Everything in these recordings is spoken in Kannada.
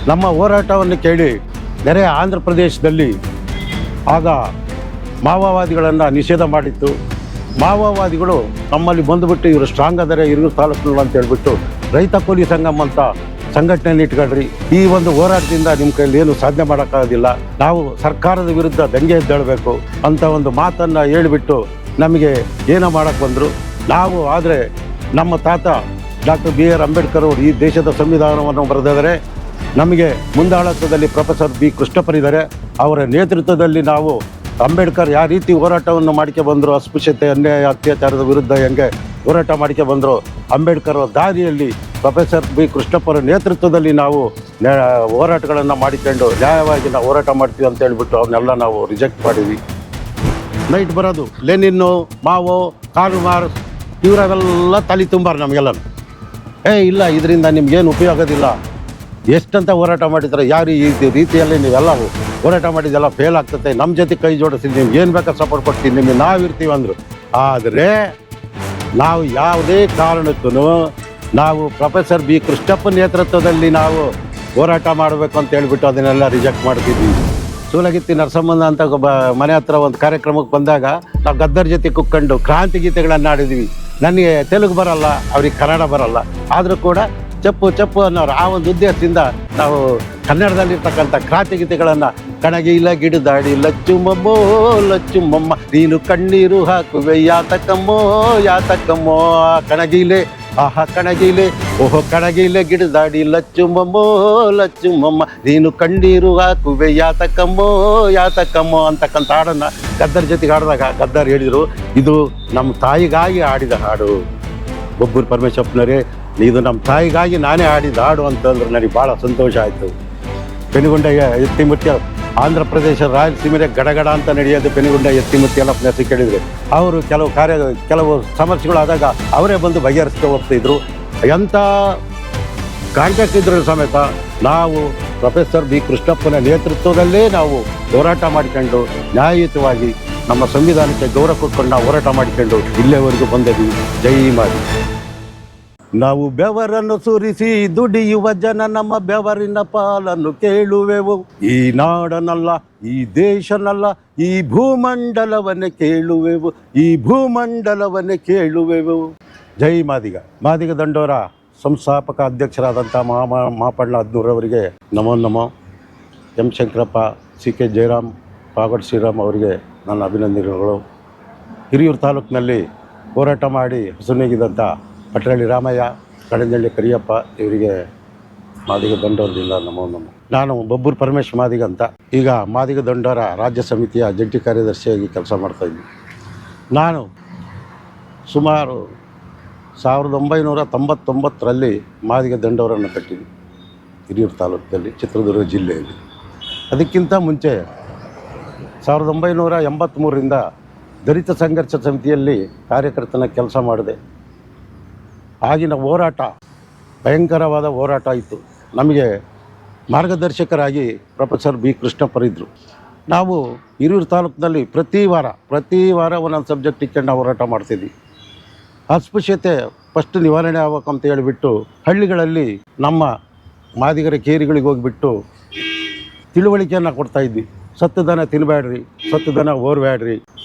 ನಮ್ಮ ಹೋರಾಟವನ್ನು ಕೇಳಿ ನೆರೆಯ ಆಂಧ್ರ ಪ್ರದೇಶದಲ್ಲಿ ಆಗ ಮಾವೋವಾದಿಗಳನ್ನು ನಿಷೇಧ ಮಾಡಿತ್ತು. ಮಾವೋವಾದಿಗಳು ನಮ್ಮಲ್ಲಿ ಬಂದುಬಿಟ್ಟು ಇವರು ಸ್ಟ್ರಾಂಗ್ ಆದರೆ ಹಿರಿಯೂರು ತಾಲೂಕಿನಲ್ಲಿ ಅಂತ ಹೇಳ್ಬಿಟ್ಟು ರೈತ ಕೂಲಿ ಸಂಗಮ ಅಂತ ಸಂಘಟನೆಯನ್ನು ಇಟ್ಕೊಳ್ರಿ. ಈ ಒಂದು ಹೋರಾಟದಿಂದ ನಿಮ್ಮ ಕೈಯಲ್ಲಿ ಏನು ಸಾಧನೆ ಮಾಡೋಕ್ಕಾಗೋದಿಲ್ಲ, ನಾವು ಸರ್ಕಾರದ ವಿರುದ್ಧ ದಂಗೆ ಎದ್ದೇಳಬೇಕು ಅಂತ ಒಂದು ಮಾತನ್ನು ಹೇಳಿಬಿಟ್ಟು ನಮಗೆ ಏನೋ ಮಾಡೋಕ್ಕೆ ಬಂದರು. ನಾವು ಆದರೆ ನಮ್ಮ ತಾತ ಡಾಕ್ಟರ್ BR ಅಂಬೇಡ್ಕರ್ ಅವರು ಈ ದೇಶದ ಸಂವಿಧಾನವನ್ನು ಬರೆದಿದ್ದಾರೆ. ನಮಗೆ ಮುಂದಾಳತ್ವದಲ್ಲಿ ಪ್ರೊಫೆಸರ್ B ಕೃಷ್ಣಪ್ಪರಿದ್ದಾರೆ. ಅವರ ನೇತೃತ್ವದಲ್ಲಿ ನಾವು ಅಂಬೇಡ್ಕರ್ ಯಾವ ರೀತಿ ಹೋರಾಟವನ್ನು ಮಾಡ್ಕೆ ಬಂದರು, ಅಸ್ಪೃಶ್ಯತೆ ಅನ್ಯಾಯ ಅತ್ಯಾಚಾರದ ವಿರುದ್ಧ ಹೆಂಗೆ ಹೋರಾಟ ಮಾಡ್ಕೆ ಬಂದರು, ಅಂಬೇಡ್ಕರ್ ದಾರಿಯಲ್ಲಿ ಪ್ರೊಫೆಸರ್ B ಕೃಷ್ಣಪ್ಪರ ನೇತೃತ್ವದಲ್ಲಿ ನಾವು ಹೋರಾಟಗಳನ್ನು ಮಾಡಿಕೊಂಡು ನ್ಯಾಯವಾಗಿ ನಾವು ಹೋರಾಟ ಮಾಡ್ತೀವಿ ಅಂತ ಹೇಳ್ಬಿಟ್ಟು ಅವನ್ನೆಲ್ಲ ನಾವು ರಿಜೆಕ್ಟ್ ಮಾಡಿದ್ವಿ. ನೈಟ್ ಬರೋದು ಲೆನಿನ್ನು, ಮಾವೋ, ಕಾರ್ಲ್ ಮಾರ್ಕ್ಸ್ ಇವರೆಲ್ಲ ತಲೆ ತುಂಬಾರ ನಮಗೆಲ್ಲ. ಇಲ್ಲ ಇದರಿಂದ ನಿಮ್ಗೇನು ಉಪಯೋಗದಿಲ್ಲ, ಎಷ್ಟಂತ ಹೋರಾಟ ಮಾಡಿದ್ರೆ ಯಾರು ಈ ರೀತಿಯಲ್ಲಿ ನೀವೆಲ್ಲ ಹೋರಾಟ ಮಾಡಿದ್ದೆಲ್ಲ ಫೇಲ್ ಆಗ್ತದೆ, ನಮ್ಮ ಜೊತೆ ಕೈ ಜೋಡಿಸಿ ನಿಮ್ಗೆ ಏನು ಬೇಕಾದ್ರೆ ಸಪೋರ್ಟ್ ಕೊಡ್ತೀವಿ, ನಿಮಗೆ ನಾವಿರ್ತೀವಿ ಅಂದರು. ಆದರೆ ನಾವು ಯಾವುದೇ ಕಾರಣಕ್ಕೂ ನಾವು ಪ್ರೊಫೆಸರ್ B ಕೃಷ್ಣಪ್ಪ ನೇತೃತ್ವದಲ್ಲಿ ನಾವು ಹೋರಾಟ ಮಾಡಬೇಕು ಅಂತ ಹೇಳ್ಬಿಟ್ಟು ಅದನ್ನೆಲ್ಲ ರಿಜೆಕ್ಟ್ ಮಾಡ್ತಿದ್ವಿ. ಸೂಲಗಿತ್ತಿ ನರಸಮ್ಮನ ಅಂತ ಮನೆ ಹತ್ರ ಒಂದು ಕಾರ್ಯಕ್ರಮಕ್ಕೆ ಬಂದಾಗ ನಾವು ಗದ್ದರ್ ಜೊತೆ ಕುಕ್ಕೊಂಡು ಕ್ರಾಂತಿ ಗೀತೆಗಳನ್ನು ಆಡಿದ್ವಿ. ನನಗೆ ತೆಲುಗು ಬರಲ್ಲ, ಅವ್ರಿಗೆ ಕನ್ನಡ ಬರಲ್ಲ, ಆದರೂ ಕೂಡ ಚಪ್ಪು ಚಪ್ಪು ಅನ್ನೋರು ಆ ಒಂದು ಉದ್ದೇಶದಿಂದ ನಾವು ಕನ್ನಡದಲ್ಲಿರ್ತಕ್ಕಂಥ ಕ್ರಾಂತಿ ಗೀತೆಗಳನ್ನು ಕಣಗಿಲ ಗಿಡದಾಡಿ ಲಚ್ಚುಮಮ್ಮೋ ಲಚ್ಚುಮಮ್ಮ ನೀನು ಕಣ್ಣೀರು ಹಾಕುವೆ ಯಾತಕಮ್ಮೋ ಯಾತಕಮ್ಮೋ ಕಣಗಿಲೆ ಆಹಾ ಕಣಗಿಲೆ ಓಹೋ ಕಣಗಿಲೆ ಗಿಡದಾಡಿ ಲಚ್ಚುಮಮ್ಮೋ ಲಚ್ಚುಮಮ್ಮ ನೀನು ಕಣ್ಣೀರು ಹಾಕುವೆ ಯಾತಕಮ್ಮೋ ಯಾತಕಮ್ಮೋ ಅಂತಕ್ಕಂಥ ಹಾಡನ್ನು ಗದ್ದರ್ ಜೊತೆಗೆ ಹಾಡಿದಾಗ ಗದ್ದರ್ ಹೇಳಿದರು, ಇದು ನಮ್ಮ ತಾಯಿಗಾಗಿ ಆಡಿದ ಹಾಡು. ಬೊಬ್ಬೂರು ಪರಮೇಶ್ವರಪ್ಪನವರೇ, ಇದು ನಮ್ಮ ತಾಯಿಗಾಗಿ ನಾನೇ ಆಡಿದ ಹಾಡು ಅಂತಂದ್ರೆ ನನಗೆ ಭಾಳ ಸಂತೋಷ ಆಯಿತು. ಪೆನುಗೊಂಡ ಎತ್ತಿಮುತ್ಯ ಆಂಧ್ರ ಪ್ರದೇಶ ರಾಯಲಸೀಮೆಗೆ ಗಡಗಡ ಅಂತ ನಡೆಯೋದು ಪೆನುಗೊಂಡ ಎತ್ತಿಮುತ್ಯ ಎಲ್ಲ ಹೆಸರು ಕೇಳಿದರೆ ಅವರು ಕೆಲವು ಸಮಸ್ಯೆಗಳಾದಾಗ ಅವರೇ ಬಂದು ಬಗೆಹರಿಸ್ಕೊ ಹೋಗ್ತಿದ್ರು. ಎಂಥ ಕಾಂಟ್ಯಾಕ್ಟ್ ಇದ್ರೂ ಸಮೇತ ನಾವು ಪ್ರೊಫೆಸರ್ B ಕೃಷ್ಣಪ್ಪನ ನೇತೃತ್ವದಲ್ಲೇ ನಾವು ಹೋರಾಟ ಮಾಡಿಕೊಂಡು ನ್ಯಾಯಯುತವಾಗಿ ನಮ್ಮ ಸಂವಿಧಾನಕ್ಕೆ ಗೌರವ ಕೊಟ್ಕೊಂಡು ನಾವು ಹೋರಾಟ ಮಾಡಿಕೊಂಡು ಇಲ್ಲಿವರೆಗೂ ಬಂದಿದ್ದೀವಿ. ಜೈ ಮಾದಿ. ನಾವು ಬೆವರನ್ನು ಸುರಿಸಿ ದುಡಿಯುವ ಜನ ನಮ್ಮ ಬೆವರಿನ ಪಾಲನ್ನು ಕೇಳುವೆವು. ಈ ನಾಡನಲ್ಲ, ಈ ದೇಶನಲ್ಲ, ಈ ಭೂಮಂಡಲವನ್ನೇ ಕೇಳುವೆವು, ಈ ಭೂಮಂಡಲವನ್ನೇ ಕೇಳುವೆವು. ಜೈ ಮಾದಿಗ. ಮಾದಿಗ ದಂಡೋರ ಸಂಸ್ಥಾಪಕ ಅಧ್ಯಕ್ಷರಾದಂಥ ಮಾಪಣ್ಣ ಅದ್ನೂರವರಿಗೆ ನಮೋ ನಮೋ. ಎಂ ಶಂಕರಪ್ಪ, CK ಜಯರಾಮ್, ಪಾಗೋಡ್ ಶ್ರೀರಾಮ್ ಅವರಿಗೆ ನನ್ನ ಅಭಿನಂದನೆಗಳು. ಹಿರಿಯೂರು ತಾಲೂಕಿನಲ್ಲಿ ಹೋರಾಟ ಮಾಡಿ ಹಸುನೇಗಿದಂಥ ಪಟ್ರಳ್ಳಿ ರಾಮಯ್ಯ, ಕಡಂಜಳ್ಳಿ ಕರಿಯಪ್ಪ ಇವರಿಗೆ ಮಾದಿಗ ದಂಡೋರದಿಂದ ನಮೋ ನಮೋ. ನಾನು ಬೊಬ್ಬೂರು ಪರಮೇಶ್ ಮಾದಿಗ ಅಂತ ಈಗ ಮಾದಿಗ ದಂಡೋರ ರಾಜ್ಯ ಸಮಿತಿಯ ಜಂಟಿ ಕಾರ್ಯದರ್ಶಿಯಾಗಿ ಕೆಲಸ ಮಾಡ್ತಾಯಿದ್ದೀನಿ. ನಾನು ಸುಮಾರು 1999ರಲ್ಲಿ ಮಾದಿಗ ದಂಡೋರನ್ನು ಕಟ್ಟಿದ್ವಿ ಹಿರಿಯೂರು ತಾಲೂಕಿನಲ್ಲಿ, ಚಿತ್ರದುರ್ಗ ಜಿಲ್ಲೆಯಲ್ಲಿ. ಅದಕ್ಕಿಂತ ಮುಂಚೆ 1983ರಿಂದ ದಲಿತ ಸಂಘರ್ಷ ಸಮಿತಿಯಲ್ಲಿ ಕಾರ್ಯಕರ್ತನ ಕೆಲಸ ಮಾಡಿದೆ. ಆಗಿನ ಹೋರಾಟ ಭಯಂಕರವಾದ ಹೋರಾಟ ಇತ್ತು. ನಮಗೆ ಮಾರ್ಗದರ್ಶಕರಾಗಿ ಪ್ರೊಫೆಸರ್ B ಕೃಷ್ಣಪ್ಪರಿದ್ದರು. ನಾವು ಹಿರಿಯೂರು ತಾಲೂಕಿನಲ್ಲಿ ಪ್ರತಿ ವಾರ ಒಂದೊಂದು ಸಬ್ಜೆಕ್ಟ್ ಇಟ್ಕೊಂಡು ನಾವು ಹೋರಾಟ ಮಾಡ್ತಿದ್ವಿ. ಅಸ್ಪೃಶ್ಯತೆ ಫಸ್ಟ್ ನಿವಾರಣೆ ಆಗ್ಬೇಕಂತ ಹೇಳಿಬಿಟ್ಟು ಹಳ್ಳಿಗಳಲ್ಲಿ ನಮ್ಮ ಮಾದಿಗರ ಕೇರಿಗಳಿಗೆ ಹೋಗಿಬಿಟ್ಟು ತಿಳುವಳಿಕೆಯನ್ನು ಕೊಡ್ತಾಯಿದ್ವಿ. ಸತ್ತು ದನ ತಿನ್ನಬೇಡ್ರಿ, ಸತ್ತು ದನ ಓರ್ಬೇಡ್ರಿ,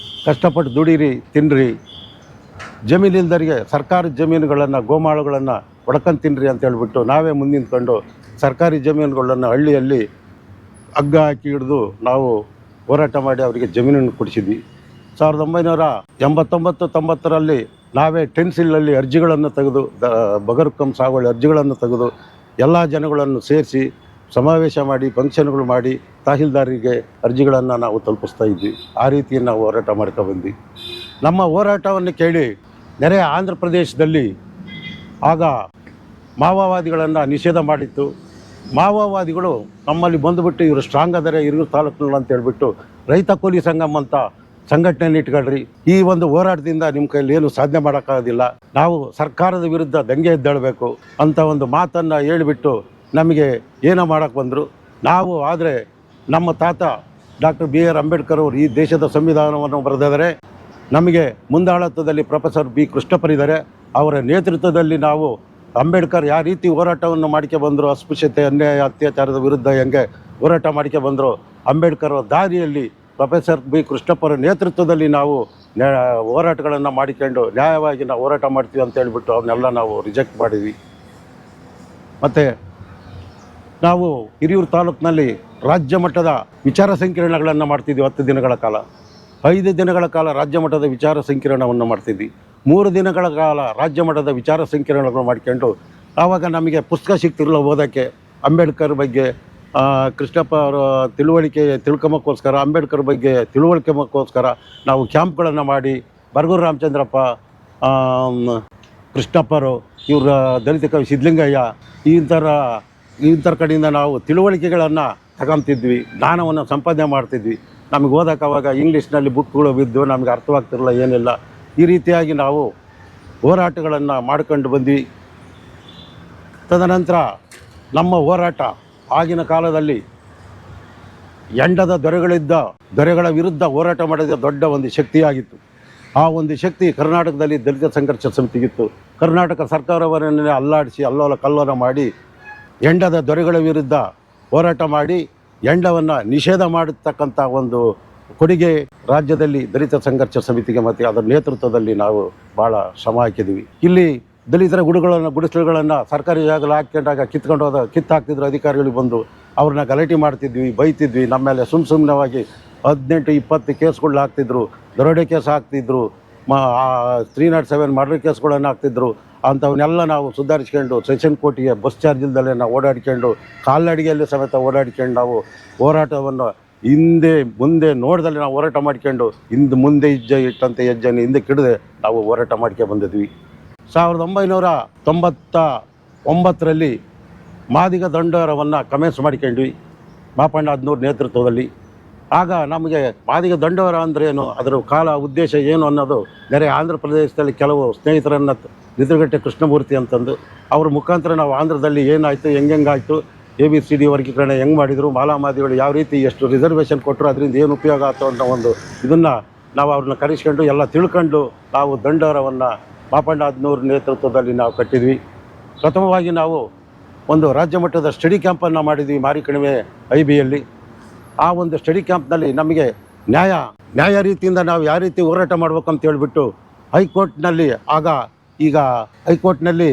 ಕಷ್ಟಪಟ್ಟು ದುಡೀರಿ, ತಿನ್ನಿರಿ, ಜಮೀನಿಲ್ದರಿಗೆ ಸರ್ಕಾರಿ ಜಮೀನುಗಳನ್ನು ಗೋಮಾಳುಗಳನ್ನು ಒಡ್ಕೊಂಡು ತಿನ್ನಿರಿ ಅಂತ ಹೇಳ್ಬಿಟ್ಟು ನಾವೇ ಮುಂದಿನ್ಕೊಂಡು ಸರ್ಕಾರಿ ಜಮೀನುಗಳನ್ನು ಹಳ್ಳಿಯಲ್ಲಿ ಹಗ್ಗ ಹಾಕಿ ಹಿಡಿದು ನಾವು ಹೋರಾಟ ಮಾಡಿ ಅವರಿಗೆ ಜಮೀನನ್ನು ಕೊಡಿಸಿದ್ವಿ. 1989-90ರಲ್ಲಿ ನಾವೇ ಟೆನ್ಸಿಲಲ್ಲಿ ಅರ್ಜಿಗಳನ್ನು ತೆಗೆದು ಬಗರುಕಂ ಸಾಗುವಳಿ ಅರ್ಜಿಗಳನ್ನು ತೆಗೆದು ಎಲ್ಲ ಜನಗಳನ್ನು ಸೇರಿಸಿ ಸಮಾವೇಶ ಮಾಡಿ ಫಂಕ್ಷನ್ಗಳು ಮಾಡಿ ತಹಸೀಲ್ದಾರಿಗೆ ಅರ್ಜಿಗಳನ್ನು ನಾವು ತಲುಪಿಸ್ತಾ ಇದ್ವಿ. ಆ ರೀತಿ ನಾವು ಹೋರಾಟ ಮಾಡ್ಕೊಬಂದ್ವಿ. ನಮ್ಮ ಹೋರಾಟವನ್ನು ಕೇಳಿ ನೆರೆಯ ಆಂಧ್ರ ಪ್ರದೇಶದಲ್ಲಿ ಆಗ ಮಾವೋವಾದಿಗಳನ್ನು ನಿಷೇಧ ಮಾಡಿತ್ತು. ಮಾವೋವಾದಿಗಳು ನಮ್ಮಲ್ಲಿ ಬಂದುಬಿಟ್ಟು ಇವರು ಸ್ಟ್ರಾಂಗ್ ಆದರೆ ಹಿರಿಯೂರು ತಾಲೂಕಿನಲ್ಲಿ ಅಂತ ಹೇಳ್ಬಿಟ್ಟು ರೈತ ಕೂಲಿ ಸಂಗಮ ಅಂತ ಸಂಘಟನೆಯನ್ನು ಇಟ್ಕೊಳ್ರಿ. ಈ ಒಂದು ಹೋರಾಟದಿಂದ ನಿಮ್ಮ ಕೈಯಲ್ಲಿ ಏನು ಸಾಧನೆ ಮಾಡೋಕ್ಕಾಗೋದಿಲ್ಲ, ನಾವು ಸರ್ಕಾರದ ವಿರುದ್ಧ ದಂಗೆ ಎದ್ದೇಳಬೇಕು ಅಂತ ಒಂದು ಮಾತನ್ನು ಹೇಳಿಬಿಟ್ಟು ನಮಗೆ ಏನೋ ಮಾಡೋಕ್ಕೆ ಬಂದರು. ನಾವು ಆದರೆ ನಮ್ಮ ತಾತ ಡಾಕ್ಟರ್ BR ಅಂಬೇಡ್ಕರ್ ಅವರು ಈ ದೇಶದ ಸಂವಿಧಾನವನ್ನು ಬರೆದಿದ್ದಾರೆ. ನಮಗೆ ಮುಂದಾಳತ್ವದಲ್ಲಿ ಪ್ರೊಫೆಸರ್ B ಕೃಷ್ಣಪ್ಪರಿದ್ದಾರೆ. ಅವರ ನೇತೃತ್ವದಲ್ಲಿ ನಾವು ಅಂಬೇಡ್ಕರ್ ಯಾವ ರೀತಿ ಹೋರಾಟವನ್ನು ಮಾಡ್ಕೆ ಬಂದರು, ಅಸ್ಪೃಶ್ಯತೆ ಅನ್ಯಾಯ ಅತ್ಯಾಚಾರದ ವಿರುದ್ಧ ಹೆಂಗೆ ಹೋರಾಟ ಮಾಡ್ಕೆ ಬಂದರು, ಅಂಬೇಡ್ಕರ್ ದಾರಿಯಲ್ಲಿ ಪ್ರೊಫೆಸರ್ ಬಿ ಕೃಷ್ಣಪ್ಪರ ನೇತೃತ್ವದಲ್ಲಿ ನಾವು ಹೋರಾಟಗಳನ್ನು ಮಾಡಿಕೊಂಡು ನ್ಯಾಯವಾಗಿ ನಾವು ಹೋರಾಟ ಮಾಡ್ತೀವಿ ಅಂತ ಹೇಳ್ಬಿಟ್ಟು ಅವನ್ನೆಲ್ಲ ನಾವು ರಿಜೆಕ್ಟ್ ಮಾಡಿದ್ವಿ. ಮತ್ತು ನಾವು ಹಿರಿಯೂರು ತಾಲೂಕಿನಲ್ಲಿ ರಾಜ್ಯ ಮಟ್ಟದ ವಿಚಾರ ಸಂಕಿರಣಗಳನ್ನು ಮಾಡ್ತಿದ್ವಿ. 10 ದಿನಗಳ ಕಾಲ, 5 ದಿನಗಳ ಕಾಲ ರಾಜ್ಯ ಮಟ್ಟದ ವಿಚಾರ ಸಂಕಿರಣವನ್ನು ಮಾಡ್ತಿದ್ವಿ. 3 ದಿನಗಳ ಕಾಲ ರಾಜ್ಯ ಮಟ್ಟದ ವಿಚಾರ ಸಂಕಿರಣಗಳನ್ನು ಮಾಡ್ಕೊಂಡು ಆವಾಗ ನಮಗೆ ಪುಸ್ತಕ ಸಿಗ್ತಿರಲಿಲ್ಲ ಓದೋಕ್ಕೆ. ಅಂಬೇಡ್ಕರ್ ಬಗ್ಗೆ ಕೃಷ್ಣಪ್ಪ ಅವರ ತಿಳ್ಕೊಂಬಕ್ಕೋಸ್ಕರ, ಅಂಬೇಡ್ಕರ್ ಬಗ್ಗೆ ತಿಳುವಳಿಕೆಗೋಸ್ಕರ ನಾವು ಕ್ಯಾಂಪ್ಗಳನ್ನು ಮಾಡಿ ಬರಗೂರು ರಾಮಚಂದ್ರಪ್ಪ, ಕೃಷ್ಣಪ್ಪರು, ಇವರ ದಲಿತ ಕವಿ ಸಿದ್ಧಲಿಂಗಯ್ಯ ಇಂಥರ ಕಡೆಯಿಂದ ನಾವು ತಿಳುವಳಿಕೆಗಳನ್ನು ತಗೊಂತಿದ್ವಿ, ಜ್ಞಾನವನ್ನು ಸಂಪಾದನೆ ಮಾಡ್ತಿದ್ವಿ. ನಮಗೆ ಓದೋಕೆ ಅವಾಗ ಇಂಗ್ಲೀಷ್ನಲ್ಲಿ ಬುಕ್ಗಳು ಬಿದ್ದು ನಮಗೆ ಅರ್ಥವಾಗ್ತಿರಲಿಲ್ಲ, ಏನಿಲ್ಲ. ಈ ರೀತಿಯಾಗಿ ನಾವು ಹೋರಾಟಗಳನ್ನು ಮಾಡ್ಕೊಂಡು ಬಂದ್ವಿ. ತದನಂತರ ನಮ್ಮ ಹೋರಾಟ ಆಗಿನ ಕಾಲದಲ್ಲಿ ಎಂಡದ ದೊರೆಗಳ ವಿರುದ್ಧ ಹೋರಾಟ ಮಾಡಿದ ದೊಡ್ಡ ಒಂದು ಶಕ್ತಿಯಾಗಿತ್ತು. ಆ ಒಂದು ಶಕ್ತಿ ಕರ್ನಾಟಕದಲ್ಲಿ ದಲಿತ ಸಂಘರ್ಷ ಸಮಿತಿಗಿತ್ತು. ಕರ್ನಾಟಕ ಸರ್ಕಾರವನ್ನೇ ಅಲ್ಲಾಡಿಸಿ ಅಲ್ಲೋಲ ಕಲ್ಲೋಲ ಮಾಡಿ ಎಂಡದ ದೊರೆಗಳ ವಿರುದ್ಧ ಹೋರಾಟ ಮಾಡಿ ಎಂಡವನ್ನು ನಿಷೇಧ ಮಾಡತಕ್ಕಂಥ ಒಂದು ಕೊಡುಗೆ ರಾಜ್ಯದಲ್ಲಿ ದಲಿತ ಸಂಘರ್ಷ ಸಮಿತಿಗೆ ಮತ್ತು ಅದರ ನೇತೃತ್ವದಲ್ಲಿ ನಾವು ಭಾಳ ಶ್ರಮ ಹಾಕಿದ್ವಿ. ಇಲ್ಲಿ ದಲಿತರ ಗುಡಿಸಲುಗಳನ್ನು ಸರ್ಕಾರಿ ಜಾಗ ಹಾಕ್ಕೊಂಡಾಗ ಕಿತ್ತಾಕ್ತಿದ್ರು ಅಧಿಕಾರಿಗಳಿಗೆ ಬಂದು ಅವ್ರನ್ನ ಗಲಾಟೆ ಮಾಡ್ತಿದ್ವಿ, ಬೈತಿದ್ವಿ. ನಮ್ಮ ಮೇಲೆ ಸುಮ್ಮನವಾಗಿ 18-20 ಕೇಸ್ಗಳು ಹಾಕ್ತಿದ್ರು, ದರೋಡೆ ಕೇಸ್ ಹಾಕ್ತಿದ್ರು, 307 ಮರ್ಡರ್ ಕೇಸ್ಗಳನ್ನು ಹಾಕ್ತಿದ್ರು. ಅಂಥವನ್ನೆಲ್ಲ ನಾವು ಸುಧಾರಿಸ್ಕೊಂಡು ಸೆಷನ್ ಕೋರ್ಟಿಗೆ ಬಸ್ ಚಾರ್ಜ್ ಇಲ್ದಲ್ಲೇ ನಾವು ಓಡಾಡ್ಕೊಂಡು ಕಾಲ್ನಡಿಗೆಯಲ್ಲಿ ಸಮೇತ ಓಡಾಡ್ಕೊಂಡು ನಾವು ಹೋರಾಟವನ್ನು ಹಿಂದೆ ಮುಂದೆ ನೋಡ್ದಲ್ಲಿ ನಾವು ಹೋರಾಟ ಮಾಡ್ಕೊಂಡು ಮುಂದೆ ಹೆಜ್ಜೆನ ಹಿಂದೆ ಕಿಡದೆ ನಾವು ಹೋರಾಟ ಮಾಡ್ಕೊಂಡು ಬಂದಿದ್ವಿ. 1999ರಲ್ಲಿ ಮಾದಿಗ ದಂಡೋರವನ್ನು ಕಮೆನ್ಸ್ ಮಾಡ್ಕೊಂಡ್ವಿ ಮಾಪಣ್ಣ ಅದ್ನೂರ್ ನೇತೃತ್ವದಲ್ಲಿ. ಆಗ ನಮಗೆ ಮಾದಿಗ ದಂಡೋರ ಅಂದ್ರೇನು, ಅದರ ಉದ್ದೇಶ ಏನು ಅನ್ನೋದು ಬೇರೆ ಆಂಧ್ರ ಪ್ರದೇಶದಲ್ಲಿ ಕೆಲವು ಸ್ನೇಹಿತರನ್ನು ನಿದ್ರಗಟ್ಟೆ ಕೃಷ್ಣಮೂರ್ತಿ ಅಂತಂದು ಅವ್ರ ಮುಖಾಂತರ ನಾವು ಆಂಧ್ರದಲ್ಲಿ ಏನಾಯಿತು, ಹೆಂಗಾಯಿತು, ABCD ವರ್ಗೀಕರಣ ಹೆಂಗೆ ಮಾಡಿದರು, ಮಾಲಾಮಾದಿಗಳು ಯಾವ ರೀತಿ ಎಷ್ಟು ರಿಸರ್ವೇಷನ್ ಕೊಟ್ಟರು, ಅದರಿಂದ ಏನು ಉಪಯೋಗ ಆಯಿತು ಅನ್ನೋ ಒಂದು ಇದನ್ನು ನಾವು ಅವ್ರನ್ನ ಕರೆಸ್ಕೊಂಡು ಎಲ್ಲ ತಿಳ್ಕೊಂಡು ನಾವು ದಂಡೋರವನ್ನು ಮಾಪಣ್ಣ ಅದ್ನೂರ್ ನೇತೃತ್ವದಲ್ಲಿ ನಾವು ಕಟ್ಟಿದ್ವಿ. ಪ್ರಥಮವಾಗಿ ನಾವು ಒಂದು ರಾಜ್ಯ ಮಟ್ಟದ ಸ್ಟಡಿ ಕ್ಯಾಂಪನ್ನು ಮಾಡಿದ್ವಿ ಮಾರಿಕಣಿವೆ IBಯಲ್ಲಿ. ಆ ಒಂದು ಸ್ಟಡಿ ಕ್ಯಾಂಪ್ನಲ್ಲಿ ನಮಗೆ ನ್ಯಾಯ ರೀತಿಯಿಂದ ನಾವು ಯಾವ ರೀತಿ ಹೋರಾಟ ಮಾಡ್ಬೇಕು ಅಂತ ಹೇಳ್ಬಿಟ್ಟು ಹೈಕೋರ್ಟ್ನಲ್ಲಿ ಈಗ ಹೈಕೋರ್ಟ್ನಲ್ಲಿ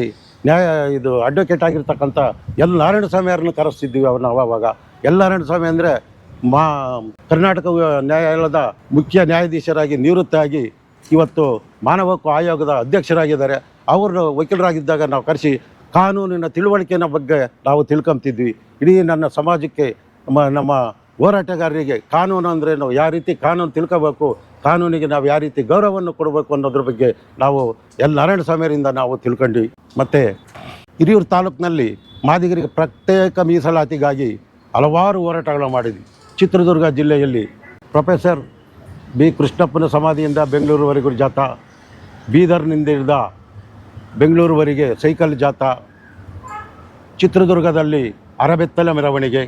ಅಡ್ವೊಕೇಟ್ ಆಗಿರ್ತಕ್ಕಂಥ ಎಲ್ ನಾರಾಯಣಸ್ವಾಮಿ ಅವ್ರನ್ನ ಕರೆಸ್ತಿದ್ವಿ. ನಾವು ಆವಾಗ ಎಲ್ ನಾರಾಯಣಸ್ವಾಮಿ ಅಂದರೆ ಕರ್ನಾಟಕ ನ್ಯಾಯಾಲಯದ ಮುಖ್ಯ ನ್ಯಾಯಾಧೀಶರಾಗಿ ನಿವೃತ್ತಾಗಿ ಇವತ್ತು ಮಾನವ ಹಕ್ಕು ಆಯೋಗದ ಅಧ್ಯಕ್ಷರಾಗಿದ್ದಾರೆ. ಅವರು ವಕೀಲರಾಗಿದ್ದಾಗ ನಾವು ಕರೆಸಿ ಕಾನೂನಿನ ತಿಳುವಳಿಕೆಯ ಬಗ್ಗೆ ನಾವು ತಿಳ್ಕೊಂತಿದ್ವಿ. ಇಡೀ ನನ್ನ ಸಮಾಜಕ್ಕೆ ನಮ್ಮ ಹೋರಾಟಗಾರರಿಗೆ ಕಾನೂನು ಅಂದ್ರೇನು, ಯಾವ ರೀತಿ ಕಾನೂನು ತಿಳ್ಕೋಬೇಕು, ಕಾನೂನಿಗೆ ನಾವು ಯಾವ ರೀತಿ ಗೌರವವನ್ನು ಕೊಡಬೇಕು ಅನ್ನೋದ್ರ ಬಗ್ಗೆ ನಾವು ಎಲ್ ನಾರಾಯಣಸ್ವಾಮಿಯವರಿಂದ ನಾವು ತಿಳ್ಕೊಂಡ್ವಿ. ಮತ್ತು ಹಿರಿಯೂರು ತಾಲೂಕಿನಲ್ಲಿ ಮಾದಿಗರಿಗೆ ಪ್ರತ್ಯೇಕ ಮೀಸಲಾತಿಗಾಗಿ ಹಲವಾರು ಹೋರಾಟಗಳನ್ನು ಮಾಡಿದ್ವಿ. ಚಿತ್ರದುರ್ಗ ಜಿಲ್ಲೆಯಲ್ಲಿ ಪ್ರೊಫೆಸರ್ ಬಿ ಕೃಷ್ಣಪ್ಪನ ಸಮಾಧಿಯಿಂದ ಬೆಂಗಳೂರುವರೆಗೂ ಜಾಥಾ, ಬೀದರ್ನಿಂದ ಹಿಡಿದ ಬೆಂಗಳೂರುವರೆಗೆ ಸೈಕಲ್ ಜಾಥಾ, ಚಿತ್ರದುರ್ಗದಲ್ಲಿ ಅರಬೆತ್ತಲೆ ಮೆರವಣಿಗೆ,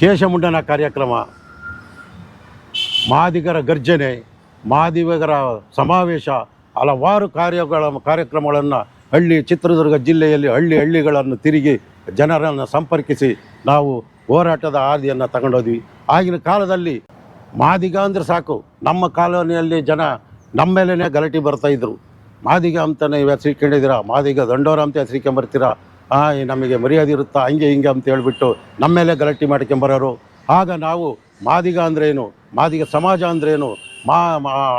ಕೇಶಮುಂಡನ ಕಾರ್ಯಕ್ರಮ, ಮಾದಿಗರ ಗರ್ಜನೆ, ಮಾದಿಗರ ಸಮಾವೇಶ, ಹಲವಾರು ಕಾರ್ಯಕ್ರಮಗಳನ್ನು ಚಿತ್ರದುರ್ಗ ಜಿಲ್ಲೆಯಲ್ಲಿ ಹಳ್ಳಿಗಳನ್ನು ತಿರುಗಿ ಜನರನ್ನು ಸಂಪರ್ಕಿಸಿ ನಾವು ಹೋರಾಟದ ಹಾದಿಯನ್ನು ತಗೊಂಡೋದ್ವಿ. ಆಗಿನ ಕಾಲದಲ್ಲಿ ಮಾದಿಗ ಅಂದರೆ ಸಾಕು, ನಮ್ಮ ಕಾಲೋನಿಯಲ್ಲಿ ಜನ ನಮ್ಮ ಮೇಲೇ ಗಲಾಟೆ ಬರ್ತಾಯಿದ್ರು. ಮಾದಿಗ ಅಂತ ನೀವು ಹೆಸರಿಕೊಂಡಿದ್ದೀರಾ, ಮಾದಿಗ ದಂಡೋರ ಅಂತ ಹೆಸರಿಕೊಂಬರ್ತೀರಾ, ನಮಗೆ ಮರ್ಯಾದೆ ಇರುತ್ತಾ, ಹಿಂಗೆ ಅಂತ ಹೇಳ್ಬಿಟ್ಟು ನಮ್ಮ ಮೇಲೆ ಗಲಾಟೆ ಮಾಡ್ಕೊಂಬರೋರು. ಆಗ ನಾವು ಮಾದಿಗ ಅಂದ್ರೇನು, ಮಾದಿಗ ಸಮಾಜ ಅಂದ್ರೇನು,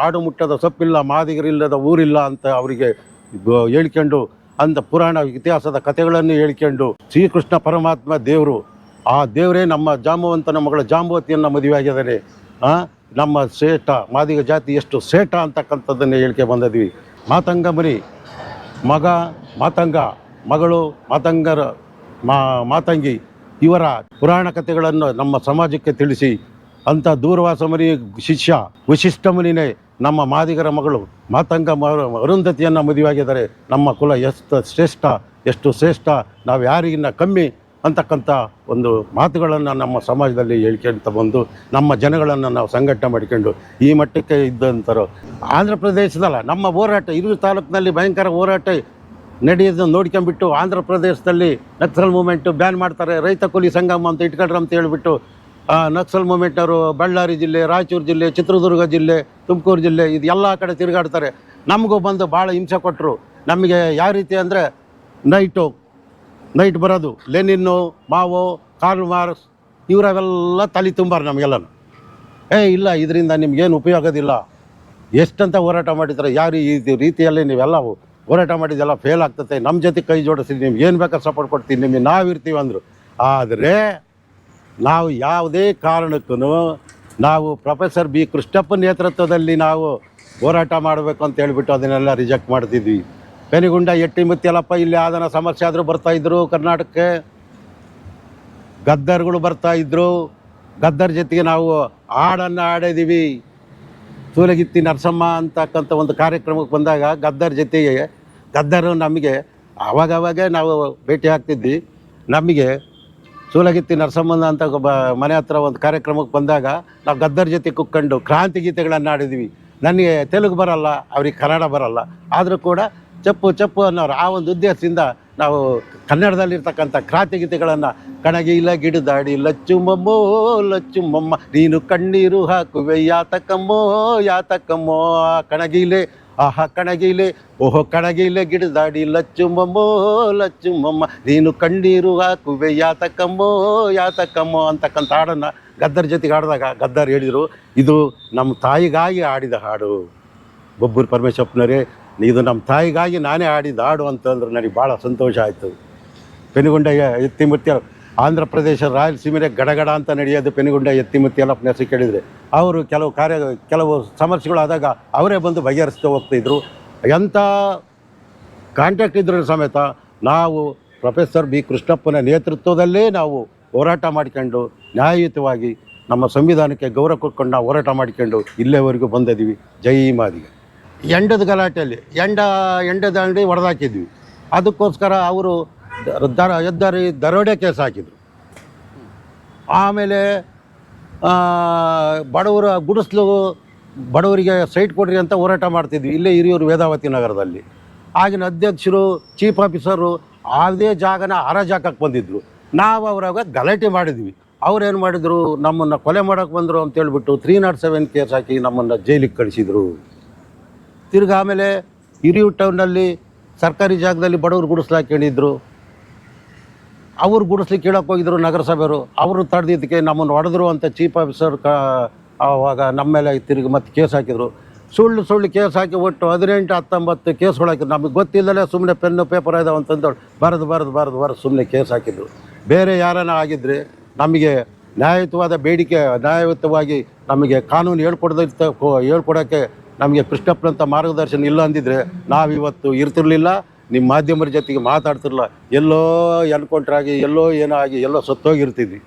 ಆಡು ಮುಟ್ಟದ ಸೊಪ್ಪಿಲ್ಲ, ಮಾದಿಗರಿಲ್ಲದ ಊರಿಲ್ಲ ಅಂತ ಅವರಿಗೆ ಹೇಳ್ಕೊಂಡು ಅಂದ ಪುರಾಣ ಇತಿಹಾಸದ ಕಥೆಗಳನ್ನು ಹೇಳ್ಕೊಂಡು ಶ್ರೀಕೃಷ್ಣ ಪರಮಾತ್ಮ ದೇವರು, ಆ ದೇವರೇ ನಮ್ಮ ಜಾಂಬವಂತನ ಮಗಳ ಜಾಂಬವತಿಯನ್ನು ಮದುವೆ ಆಗಿದ್ದಾರೆ. ನಮ್ಮ ಶ್ರೇಷ್ಠ ಮಾದಿಗ ಜಾತಿ ಎಷ್ಟು ಶ್ರೇಷ್ಠ ಅಂತಕ್ಕಂಥದ್ದನ್ನೇ ಹೇಳಿಕೆ ಬಂದಿದ್ವಿ. ಮಾತಂಗ ಮರಿ ಮಗ ಮಾತಂಗ, ಮಗಳು ಮಾತಂಗಿ ಇವರ ಪುರಾಣ ಕಥೆಗಳನ್ನು ನಮ್ಮ ಸಮಾಜಕ್ಕೆ ತಿಳಿಸಿ ಅಂಥ ದೂರ್ವಾಸ ಮರಿ ಶಿಷ್ಯ ವಶಿಷ್ಠ ಮುನಿನೇ ನಮ್ಮ ಮಾದಿಗರ ಮಗಳು ಮಾತಂಗ ಅರುಂಧತಿಯನ್ನು ಮದುವೆಯಾಗಿದ್ದಾರೆ. ನಮ್ಮ ಕುಲ ಎಷ್ಟು ಶ್ರೇಷ್ಠ, ನಾವು ಯಾರಿಗಿನ್ನ ಕಮ್ಮಿ ಅಂತಕ್ಕಂಥ ಒಂದು ಮಾತುಗಳನ್ನು ನಮ್ಮ ಸಮಾಜದಲ್ಲಿ ಹೇಳ್ಕೊಂತ ಬಂದು ನಮ್ಮ ಜನಗಳನ್ನು ನಾವು ಸಂಘಟನೆ ಮಾಡಿಕೊಂಡು ಈ ಮಟ್ಟಕ್ಕೆ ಇದ್ದಂಥರು. ಆಂಧ್ರ ಪ್ರದೇಶದಲ್ಲ ನಮ್ಮ ಹೋರಾಟ, ಹಿರಿಯೂರು ತಾಲೂಕಿನಲ್ಲಿ ಭಯಂಕರ ಹೋರಾಟ ನಡೆಯೋದನ್ನ ನೋಡ್ಕೊಂಬಿಟ್ಟು ಆಂಧ್ರ ಪ್ರದೇಶದಲ್ಲಿ ನಕ್ಸಲ್ ಮೂಮೆಂಟು ಬ್ಯಾನ್ ಮಾಡ್ತಾರೆ, ರೈತ ಕೂಲಿ ಸಂಗಮ ಅಂತ ಇಟ್ಕೊಳ್ರಿ ಅಂತ ಹೇಳ್ಬಿಟ್ಟು ನಕ್ಸಲ್ ಮೂಮೆಂಟವರು ಬಳ್ಳಾರಿ ಜಿಲ್ಲೆ, ರಾಯಚೂರು ಜಿಲ್ಲೆ, ಚಿತ್ರದುರ್ಗ ಜಿಲ್ಲೆ, ತುಮಕೂರು ಜಿಲ್ಲೆ ಇದು ಎಲ್ಲ ಕಡೆ ತಿರುಗಾಡ್ತಾರೆ. ನಮಗೂ ಬಂದು ಭಾಳ ಹಿಂಸೆ ಕೊಟ್ಟರು. ನಮಗೆ ಯಾವ ರೀತಿ ಅಂದರೆ ನೈಟ್ ಬರೋದು, ಲೆನಿನ್ನು, ಮಾವೋ, ಕಾರ್ಲ್ ಮಾರ್ಕ್ಸ್ ಇವರೆಲ್ಲ ತಲೆ ತುಂಬಾರ ನಮಗೆಲ್ಲನು. ಇಲ್ಲ ಇದರಿಂದ ನಿಮ್ಗೇನು ಉಪಯೋಗದಿಲ್ಲ, ಎಷ್ಟಂತ ಹೋರಾಟ ಮಾಡಿದ್ದಾರೆ, ಯಾರು ಈ ರೀತಿಯಲ್ಲಿ ನೀವೆಲ್ಲ ಹೋರಾಟ ಮಾಡಿದ್ದೆಲ್ಲ ಫೇಲ್ ಆಗ್ತದೆ, ನಮ್ಮ ಜೊತೆ ಕೈ ಜೋಡಿಸಿ ನಿಮ್ಗೆ ಏನು ಬೇಕಾದ್ರೆ ಸಪೋರ್ಟ್ ಕೊಡ್ತೀವಿ, ನಿಮಗೆ ನಾವಿರ್ತೀವಿ ಅಂದರು. ಆದರೆ ನಾವು ಯಾವುದೇ ಕಾರಣಕ್ಕೂ ನಾವು ಪ್ರೊಫೆಸರ್ ಬಿ ಕೃಷ್ಣಪ್ಪ ನೇತೃತ್ವದಲ್ಲಿ ನಾವು ಹೋರಾಟ ಮಾಡಬೇಕು ಅಂತ ಹೇಳ್ಬಿಟ್ಟು ಅದನ್ನೆಲ್ಲ ರಿಜೆಕ್ಟ್ ಮಾಡ್ತಿದ್ವಿ. ಪೆನುಗೊಂಡ ಎಟ್ಟಿ ಮುತ್ಯಾಲಪ್ಪ ಇಲ್ಲಿ ಯಾವ್ದಾನ ಸಮಸ್ಯೆ ಆದರೂ ಬರ್ತಾಯಿದ್ರು ಕರ್ನಾಟಕಕ್ಕೆ, ಗದ್ದರ್ಗಳು ಬರ್ತಾಯಿದ್ರು. ಗದ್ದರ್ ಜೊತೆಗೆ ನಾವು ಹಾಡನ್ನು ಆಡಿದ್ದೀವಿ. ಸೂಲಗಿತ್ತಿ ನರಸಮ್ಮ ಅಂತಕ್ಕಂಥ ಒಂದು ಕಾರ್ಯಕ್ರಮಕ್ಕೆ ಬಂದಾಗ ಗದ್ದರ್ ಜೊತೆಗೆ ಗದ್ದರು ನಮಗೆ ಆವಾಗವಾಗ ನಾವು ಭೇಟಿ ಆಗ್ತಿದ್ವಿ. ನಮಗೆ ಸೂಲಗಿತ್ತಿ ನರಸಮ್ಮನ ಅಂತ ಮನೆ ಹತ್ರ ಒಂದು ಕಾರ್ಯಕ್ರಮಕ್ಕೆ ಬಂದಾಗ ನಾವು ಗದ್ದರ್ ಜೊತೆ ಕುತ್ಕೊಂಡು ಕ್ರಾಂತಿ ಗೀತೆಗಳನ್ನು ಆಡಿದ್ವಿ. ನನಗೆ ತೆಲುಗು ಬರಲ್ಲ, ಅವ್ರಿಗೆ ಕನ್ನಡ ಬರಲ್ಲ, ಆದರೂ ಕೂಡ ಚಪ್ಪು ಅನ್ನೋರು ಆ ಒಂದು ಉದ್ದೇಶದಿಂದ ನಾವು ಕನ್ನಡದಲ್ಲಿರ್ತಕ್ಕಂಥ ಕ್ರಾಂತಿ ಗೀತೆಗಳನ್ನು ಕಣಗಿಲ ಗಿಡದಾಡಿ ಲಚ್ಚುಮಮ್ಮ ನೀನು ಕಣ್ಣೀರು ಹಾಕುವೆ ಯಾತಕಮ್ಮೋ ಕಣಗಿಲೆ ಆಹಾ ಕಣಗಿಲೆ ಓಹೋ ಕಣಗಿಲೆ ಗಿಡದಾಡಿ ಲಚ್ಚುಮಮ್ಮ ನೀನು ಕಣ್ಣೀರು ಹಾಕುವೆ ಯಾತಕಮ್ಮೋ ಅಂತಕ್ಕಂಥ ಹಾಡನ್ನು ಗದ್ದರ್ ಜೊತೆಗೆ ಆಡಿದಾಗ ಗದ್ದರ್ ಹೇಳಿದರು, ಇದು ನಮ್ಮ ತಾಯಿಗಾಗಿ ಆಡಿದ ಹಾಡು. ಬೊಬ್ಬೂರು ಪರಮೇಶ್ವರಪ್ಪನವರೇ, ಇದು ನಮ್ಮ ತಾಯಿಗಾಗಿ ನಾನೇ ಆಡಿದ ಹಾಡು ಅಂತಂದ್ರೆ ನನಗೆ ಭಾಳ ಸಂತೋಷ ಆಯಿತು. ಪೆನುಗೊಂಡ ಎತ್ತಿಮುತ್ಯ ಆಂಧ್ರ ಪ್ರದೇಶ ರಾಯಲಸೀಮೆಗೆ ಗಡಗಡ ಅಂತ ನಡೆಯೋದು ಪೆನುಗೊಂಡ ಎತ್ತಿಮುತ್ಯಾಲಪ್ಪನ ಹೆಸರು ಕೇಳಿದರೆ ಅವರು ಕೆಲವು ಸಮಸ್ಯೆಗಳಾದಾಗ ಅವರೇ ಬಂದು ಬಗೆಹರಿಸ್ತಾ ಹೋಗ್ತಾಯಿದ್ರು. ಎಂಥ ಕಾಂಟ್ಯಾಕ್ಟ್ ಇದ್ರೂ ಸಮೇತ ನಾವು ಪ್ರೊಫೆಸರ್ ಬಿ ಕೃಷ್ಣಪ್ಪನ ನೇತೃತ್ವದಲ್ಲೇ ನಾವು ಹೋರಾಟ ಮಾಡಿಕೊಂಡು ನ್ಯಾಯಯುತವಾಗಿ ನಮ್ಮ ಸಂವಿಧಾನಕ್ಕೆ ಗೌರವ ಕೊಟ್ಕೊಂಡು ನಾವು ಹೋರಾಟ ಮಾಡಿಕೊಂಡು ಇಲ್ಲೇವರೆಗೂ ಬಂದಿದ್ದೀವಿ. ಜೈ ಮಾದಿಗ. ಎಂಡದ ಗಲಾಟೆಯಲ್ಲಿ ಎಂಡದ ಅಂಗಡಿ ಹೊಡೆದಾಕಿದ್ವಿ. ಅದಕ್ಕೋಸ್ಕರ ಅವರು ದರೋಡೆ ಕೇಸ್ ಹಾಕಿದರು. ಆಮೇಲೆ ಬಡವರಿಗೆ ಸೈಟ್ ಕೊಡ್ರಿ ಅಂತ ಹೋರಾಟ ಮಾಡ್ತಿದ್ವಿ ಇಲ್ಲೇ ಹಿರಿಯೂರು ವೇದಾವತಿ ನಗರದಲ್ಲಿ. ಆಗಿನ ಅಧ್ಯಕ್ಷರು, ಚೀಫ್ ಆಫೀಸರು ಅದೇ ಜಾಗನ ಹರಾಜಾಕಕ್ಕೆ ಬಂದಿದ್ದರು. ನಾವು ಅವರಾಗ ಗಲಾಟೆ ಮಾಡಿದ್ವಿ. ಅವ್ರೇನು ಮಾಡಿದರು, ನಮ್ಮನ್ನು ಕೊಲೆ ಮಾಡೋಕ್ಕೆ ಬಂದರು ಅಂತೇಳ್ಬಿಟ್ಟು 307 ಕೇಸ್ ಹಾಕಿ ನಮ್ಮನ್ನು ಜೈಲಿಗೆ ಕಳಿಸಿದರು. ತಿರ್ಗಿ ಆಮೇಲೆ ಹಿರಿಯೂರು ಟೌನಲ್ಲಿ ಸರ್ಕಾರಿ ಜಾಗದಲ್ಲಿ ಬಡವರು ಗುಡಿಸ್ಲು ಹಾಕೊಂಡಿದ್ರು. ಅವ್ರು ಗುಡಿಸ್ಲಿಕ್ಕೆ ಕೇಳೋಕೆ ಹೋಗಿದ್ರು ನಗರಸಭೆಯವರು. ಅವರು ತಡೆದಿದ್ದಕ್ಕೆ ನಮ್ಮನ್ನು ಹೊಡೆದ್ರು ಅಂತ ಚೀಫ್ ಆಫೀಸರ್ ಆವಾಗ ನಮ್ಮ ಮೇಲೆ ತಿರುಗಿ ಮತ್ತೆ ಕೇಸ್ ಹಾಕಿದರು. ಸುಳ್ಳು ಕೇಸ್ ಹಾಕಿ ಒಟ್ಟು 18-19 ಕೇಸ್ಗಳು ಹಾಕಿದ್ರು. ನಮಗೆ ಗೊತ್ತಿಲ್ಲದೆ ಸುಮ್ಮನೆ ಪೆನ್ನು ಪೇಪರ್ ಇದಾವೆ ಅಂತಂದು ಬರೆದು ಸುಮ್ಮನೆ ಕೇಸ್ ಹಾಕಿದ್ರು. ಬೇರೆ ಯಾರನ್ನ ಆಗಿದ್ದರೆ ನಮಗೆ ನ್ಯಾಯಯುತವಾಗಿ ನಮಗೆ ಕಾನೂನು ಹೇಳ್ಕೊಡೋಕ್ಕೆ ನಮಗೆ ಕೃಷ್ಣಪ್ಪನಂಥ ಮಾರ್ಗದರ್ಶನ ಇಲ್ಲ ಅಂದಿದ್ರೆ ನಾವಿವತ್ತು ಇರ್ತಿರ್ಲಿಲ್ಲ, ನಿಮ್ಮ ಮಾಧ್ಯಮರ ಜೊತೆಗೆ ಮಾತಾಡ್ತಿರಲಿಲ್ಲ, ಎಲ್ಲೋ ಎನ್ಕೌಂಟ್ರಾಗಿ ಎಲ್ಲೋ ಏನೋ ಆಗಿ ಎಲ್ಲೋ ಸತ್ತೋಗಿರ್ತಿದ್ವಿ.